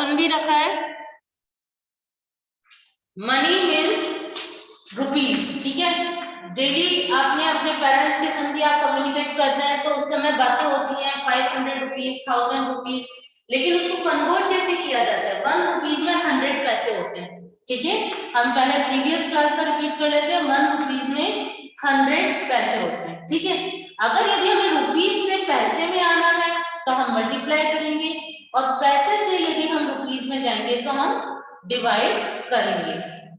Question भी रखा है, मनी मीन्स रुपीज, ठीक है। डेली आपने अपने पेरेंट्स के संग आप कम्युनिकेट करते हैं तो उस समय बातें होती हैं 500 रुपीज, 1000 रुपीज, लेकिन उसको कन्वर्ट कैसे किया जाता है? 1 रुपीज में 100 पैसे होते हैं, ठीक है। हम पहले प्रीवियस क्लास का रिपीट कर लेते हैं, 1 रुपीज में 100 पैसे होते हैं, ठीक है। अगर यदि हमें रुपीज से पैसे में आना है तो हम मल्टीप्लाई करेंगे, और पैसे से यदि हम रुपीज में जाएंगे तो हम डिवाइड करेंगे,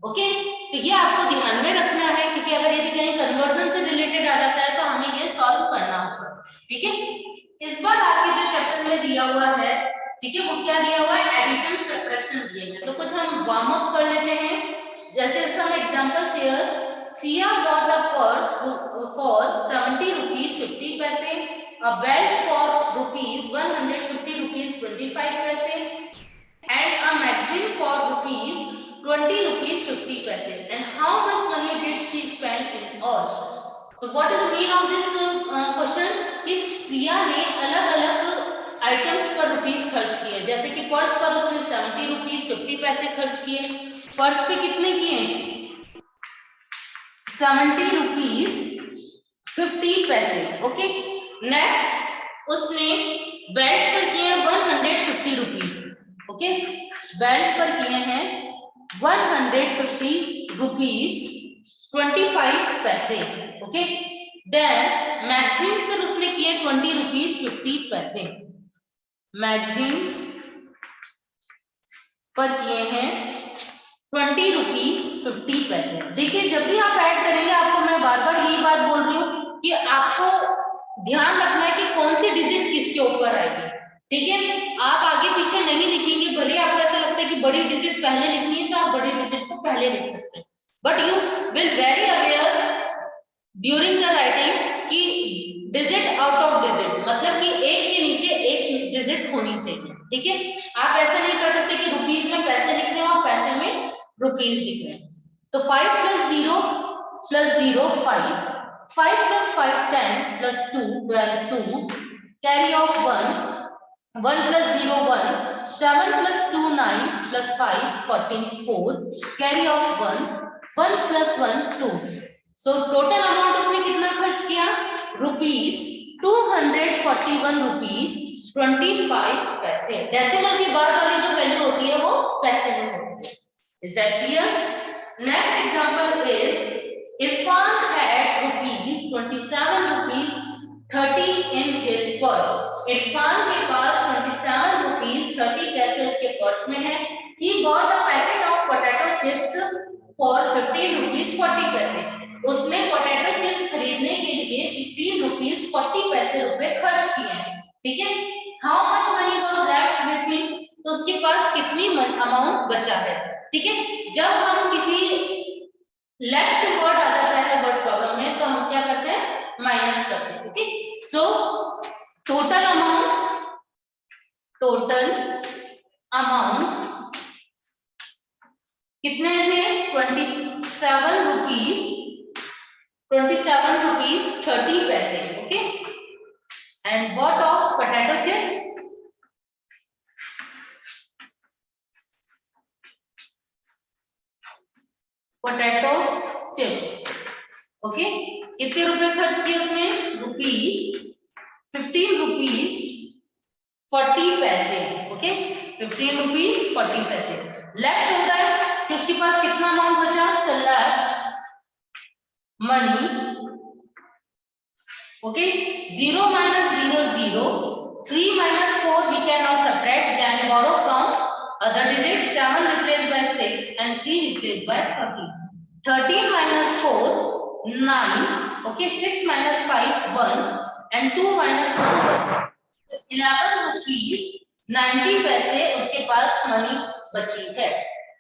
ओके। तो ये आपको ध्यान में रखना है, क्योंकि अगर यदि कहीं कन्वर्जन से रिलेटेड आ जाता है तो हमें ये सॉल्व करना होगा, ठीक है। इस बार आपके जो चैप्टर में दिया हुआ है, ठीक है, वो क्या दिया हुआ है? एडिशन सब्ट्रैक्शन दिए हैं। तो कुछ हम वार्म अप कर लेते हैं। जैसे some examples here, Sia bought a purse for 70 rupees 50 paise, a belt for rupees 150 rupees 25 paise, and a magazine for rupees 20 rupees 50 paise. And how much money did she spend in all? So what is the meaning of this question? कि सिया ने अलग अलग items पर rupees खर्च किए। जैसे कि purse पर उसने 70 रुपीस 50 पैसे खर्च किए। पर्स पे कितने किए? 70 रुपीस 50 पैसे, ओके। नेक्स्ट उसने बेल्ट पर किए 150 रुपीस, ओके। बेल्ट पर किए हैं 150 रुपीस 25 पैसे, ओके। देन मैगजीन्स पर उसने किए 20 रुपीस 50 पैसे। मैगजीन्स पर किए हैं 20 रुपीस 50 पैसे। देखिए जब भी आप ऐड करेंगे, आपको मैं बार बार यही बात बोल रही हूँ कि आपको ध्यान रखना है कि कौन सी डिजिट किसके ऊपर आएगी, ठीक है। आप आगे पीछे नहीं लिखेंगे, भले आपको ऐसा लगता है कि बड़ी डिजिट पहले लिखनी है तो आप बड़ी डिजिट को पहले लिख सकते हैं, but you will very aware during the writing कि डिजिट आउट ऑफ डिजिट, मतलब कि एक के नीचे एक डिजिट होनी चाहिए, ठीक है। आप ऐसा नहीं कर सकते कि रुपीस में पैसे लिख रहे हो और पैसे में रुपीस लिख रहे हैं। तो 5 + 0 + 0 5, 5 + 5 10 + 2 12 2, carry of 1, 1 + 0 1, 7 + 2 9 + 5 14 4, carry of 1, 1 + 1 2। So total amount उसने कितना खर्च किया? रुपीस 241 रुपीस 25 पैसे। डेसिमल के बाद वाली जो वैल्यू होती है वो पैसे में होती है। Is that clear? Next example is Irfan had rupees 27 rupees 30 in his purse. Irfan के पास 27 रुपीस 30 पैसे उसके पर्स में है। He bought a packet of potato chips for 15 rupees 40 पैसे। उसने पोटैटो चिप्स खरीदने के लिए 15 रुपीस 40 पैसे खर्च किए हैं, ठीक है। How much money was left with him? तो उसके पास कितनी अमाउंट बचा है, ठीक है। जब हम किसी लेफ्ट वर्ड आ जाता है वर्ड प्रॉब्लम में तो हम क्या करते हैं? माइनस करते हैं, ठीक। सो टोटल अमाउंट कितने थे? 27 रुपीस 30 पैसे, okay. And bought of potato chips, okay. कितने रुपए खर्च किए उसने? रुपीस 15 रुपीस 40 पैसे, ओके। 15 रुपीस 40 पैसे। लेफ्ट होता है कि उसके पास कितना अमाउंट बचा? तो left money, okay. 0 - 0 0, 3 - 4 he cannot subtract, then borrow from other digits, 7 replaced by 6 and 3 replaced by 13. 13 - 4 9, okay. 6 - 5 1 and 2 - 1 1. So 11 rupees 90 पैसे उसके पास मनी बची है,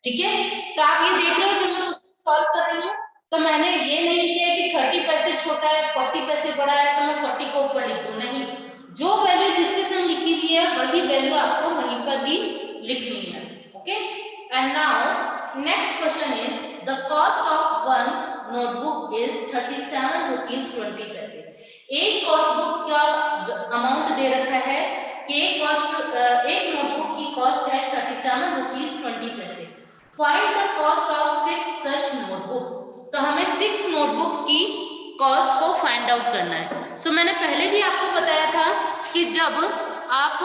ठीक है। तो आप ये देख रहे हो जब मैं कुछ सॉल्व कर रही हूँ तो मैंने ये नहीं किया कि 30 पैसे छोटा है 40 पैसे बड़ा है तो मैं 40 को ऊपर लिख दूं, नहीं। जो वैल्यू जिसके संग लिखी हुई है वही वैल्यू आपको वहीं पर भी लिखनी है, okay. And now next question is the cost of one notebook is 37 rupees 20 पैसे। एक कॉस्ट बुक का अमाउंट दे रखा है एक नोटबुक की कॉस्ट है 37 रुपीज 20 पैसे। Find the cost of 6 such notebooks. तो हमें 6 नोटबुक्स की कॉस्ट को फाइंड आउट करना है। सो मैंने पहले भी आपको बताया था कि जब आप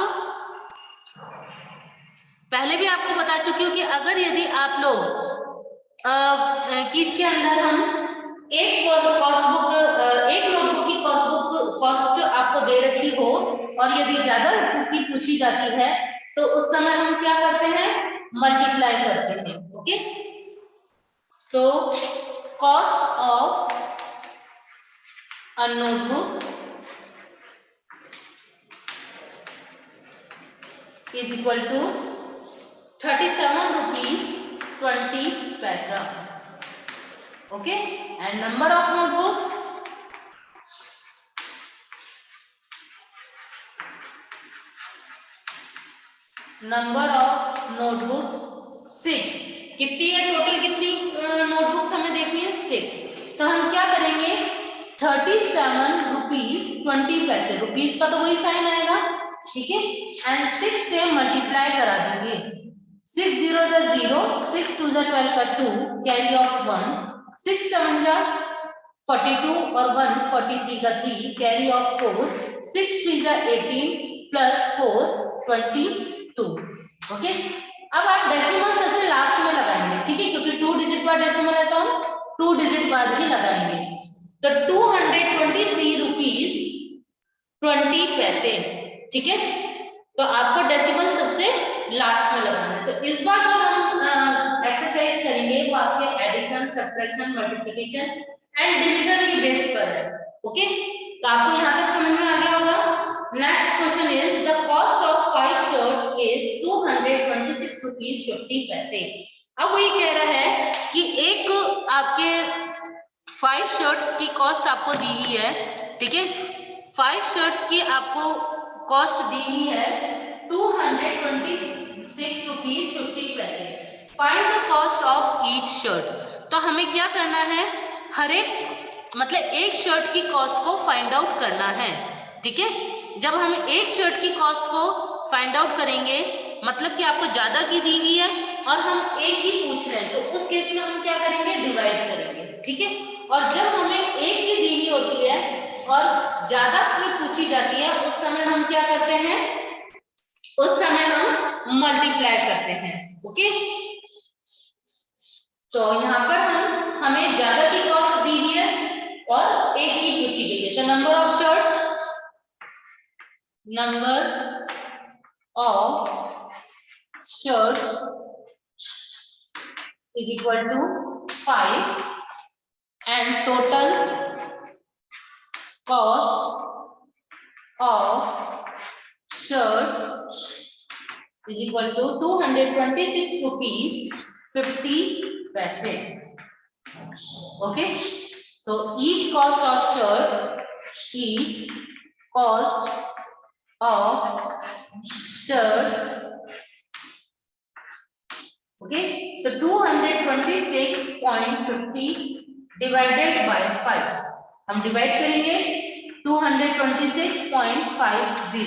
पहले भी आपको बता चुकी हूँ कि अगर यदि आप लोग कि इसके अंदर हम एक नोटबुक की कॉस्ट आपको दे रखी हो और यदि ज्यादा बुक की पूछी जाती है तो उस समय हम क्या करते हैं, मल्टीप्लाई करते हैं। Okay, so cost of a notebook is equal to 37 rupees 20 पैसा। Okay, and number of notebooks, number of notebook 6। कितनी है टोटल, कितनी नोटबुक्स हमें देखनी है, 6। तो हम क्या करेंगे, 37 रुपीज 20 पैसे, रुपीज का तो वही साइन आएगा, ठीक है, एंड 6 से मल्टीप्लाई करा देंगे। 6 0 जा 0, 6 2 जा 12 का 2, कैरी ऑफ 1, 6 7 जा 42 और 1 43 का 3, कैरी ऑफ 4, 6 3 जा 18 प्लस 4 22। ओके, अब आप डेसिमल सबसे लास्ट में लगाएंगे, ठीक है, क्योंकि 2 डिजिट बाद डेसिमल है तो हम 2 डिजिट बाद ही लगाएंगे। तो 223 रुपीज 20 पैसे, ठीक है, तो आपको डेसिमल सबसे लास्ट में लगाना है। तो इस बार जो हम एक्सरसाइज करेंगे वो आपके addition, subtraction, multiplication and division की बेस पर है। ओके, तो आपको यहाँ तक समझ में आ गया होगा। Next question is the cost of 5 shirt is 226 rupees 50 पैसे। अब वही कह रहा है कि एक आपके 5 शर्ट्स की कॉस्ट आपको दी हुई है, ठीक है, 5 शर्ट्स की आपको कॉस्ट दी हुई है 226 रुपीज 50 पैसे। Find the cost of each shirt. तो हमें क्या करना है, हर एक मतलब एक शर्ट की कॉस्ट को फाइंड आउट करना है, ठीक है। जब हम एक शर्ट की कॉस्ट को फाइंड आउट करेंगे, मतलब कि आपको ज्यादा की दी हुई है और हम एक ही पूछ रहे हैं, तो उस केस में हम क्या करेंगे, डिवाइड करेंगे, ठीक है। और जब हमें एक ही दी हुई होती है और ज्यादा की पूछी जाती है, उस समय हम क्या करते हैं, उस समय हम मल्टीप्लाई करते हैं। ओके, तो यहाँ पर हमें ज्यादा की कॉस्ट दी हुई है और एक ही पूछी गई है, तो number of shirts, number of shirts is equal to 5 and total cost of shirt is equal to 226 rupees 50 paise. Okay, so each cost of shirt, okay, so 226.50 divided by 5, हम डिवाइड करेंगे 226.50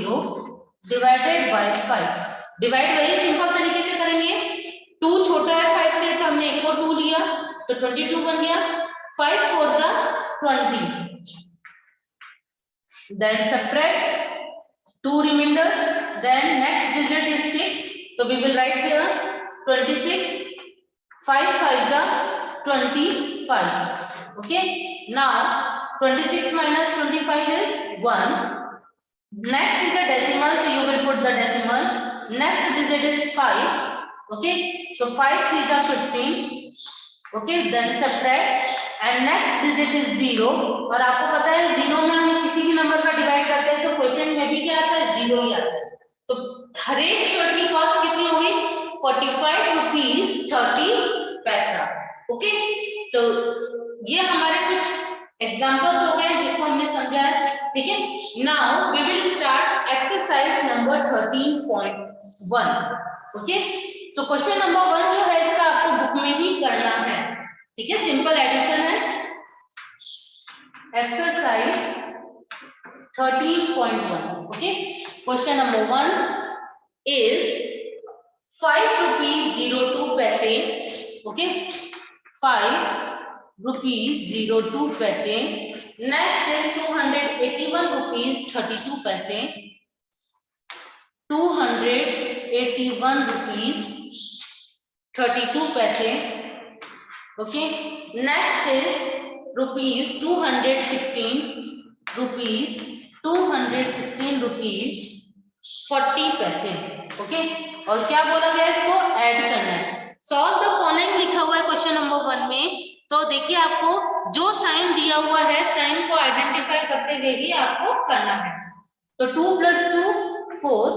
डिवाइडेड बाय 5। डिवाइड वही simple तरीके से करेंगे, 2 छोटा है 5 से तो हमने एक और 2 लिया तो 22 बन गया, 5 4 जा 20, then subtract 2 remainder, then next digit is 6, so we will write here 26, 5 5 जा 25. Okay, now 26 minus 25 is 1. Next is a decimal, so you will put the decimal. Next digit is 5. Okay, so 5 3 is 15. Okay, then subtract and next digit is 0. और आपको पता है 0 में हम किसी भी number का डिवाइड करते हैं तो क्वेश्चन में भी क्या आता है, 0 ही आता है। तो हर एक शर्ट की कॉस्ट कितनी होगी, 45 रुपीज 30 पैसा। ओके, तो ये हमारे कुछ एग्जांपल्स हो गए जिसको हमने समझा है, ठीक है। Now we will start exercise number 13.1। Okay, तो क्वेश्चन नंबर 1 जो है इसका आपको बुक में ही करना है, ठीक है, सिंपल एडिशन है। Exercise 13.1, okay, question number 1 is 5 rupees 02 पैसे, ओके, 5 rupees 02 पैसे। नेक्स्ट इज 281 rupees 32 पैसे, 281 rupees 32 पैसे, okay. Next is rupees 216 rupees 40 पैसे, ओके। और क्या बोला गया, इसको ऐड करना है। सॉल्व द फॉलोइंग लिखा हुआ है क्वेश्चन नंबर 1 में। तो देखिए आपको जो साइन दिया हुआ है, साइन को आइडेंटिफाई करते हुए ही आपको करना है। तो 2 + 2 4,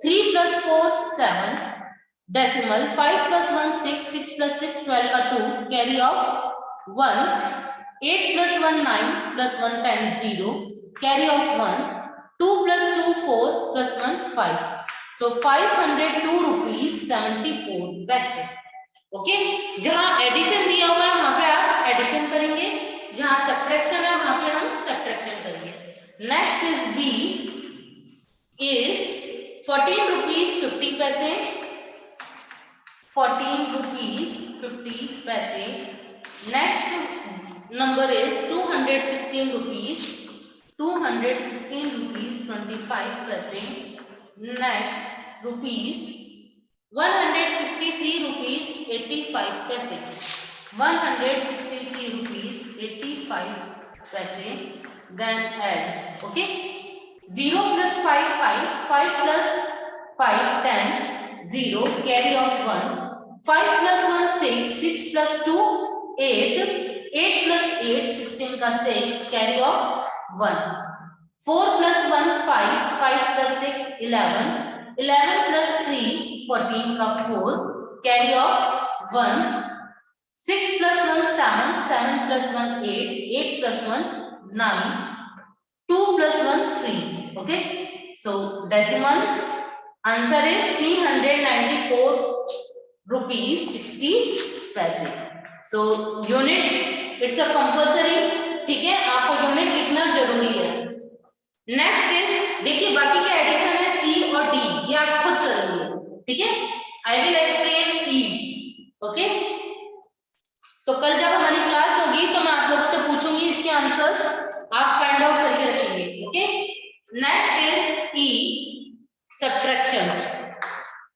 3 + 4 7, डेसिमल 5 + 1 6, 6 + 6 12 का 2, carry off 1, 8 + 1 9 + 1 10 0, carry of 1, 2 + 2 4 + 1 5, so 502 rupees 74 पैसे, ओके। जहां एडिशन दिया हुआ है वहां पे आप एडिशन करेंगे, जहां सब्ट्रैक्शन है वहां पे हम सब्ट्रैक्शन करेंगे। Next is B is 14 rupees 50 पैसे, 14 rupees 50 पैसे। नेक्स्ट number is 216 rupees 25 पैसे। नेक्स्ट rupees 163 rupees 85 पैसे, 163 rupees 85 पैसे। then add, okay, 0 + 5 5, 5 + 5 10 0, carry of 1, 5 + 1 6, 6 + 2 8, 8 + 8 16 का 6, carry of 1, 4 + 1 5, 5 + 6 11, 11 + 3 14 का 4, carry of 1, 6 + 1 7, 7 + 1 8, 8 + 1 9, 2 + 1 3, okay, so decimal answer is 394 rupees 60 पैसे। So unit it's a compulsory, ठीक है, आपको यूनिट लिखना जरूरी है। नेक्स्ट इज देखिए बाकी के एडिशन है सी और डी, ये आप खुद करेंगे, ठीक है। I will explain E, okay. तो कल जब हमारी क्लास होगी तो मैं आप लोगों से पूछूंगी, इसके आंसर्स आप फाइंड आउट करके रखेंगे, okay. Next is E subtraction.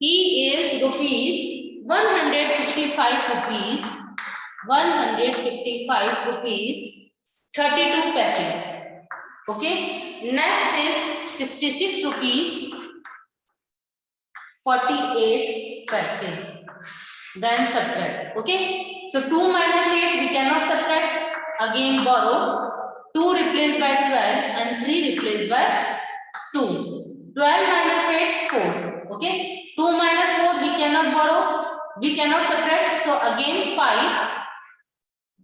E is rupees 155 rupees 32 पैसे, ओके। नेक्स्ट इज 66 rupees 48 पैसे, then subtract, okay, so 2 - 8 we cannot subtract, again borrow, 2 replaced by 12 and 3 replaced by 2, 12 - 8 4, okay, 2 - 4 we cannot borrow, we cannot subtract, so again 5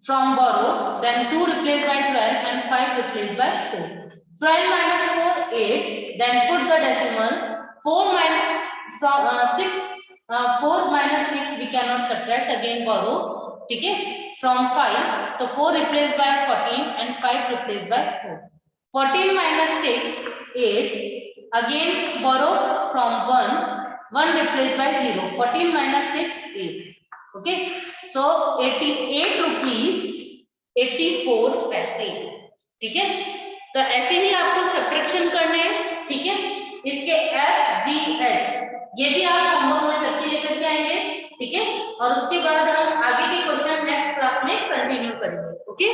from borrow, then 2 replaced by 12 and 5 replaced by 4, 12 - 4 8, then put the decimal, 4 from 6 4 - 6 we cannot subtract, again borrow, ठीक है, from 5, तो 4 replaced by 14 and 5 replaced by 4, 14 - 6 8, again borrow from 1 replaced by 0, 14 - 6 8, okay, so 88 rupees 84 पैसे, ठीक है। तो ऐसे ही आपको subtraction करने हैं, ठीक है। इसके एफ जी एच ये भी आप होमवर्क में करके लेकर के आएंगे, ठीक है। और उसके बाद हम आगे के क्वेश्चन नेक्स्ट क्लास में कंटिन्यू करेंगे, ओके।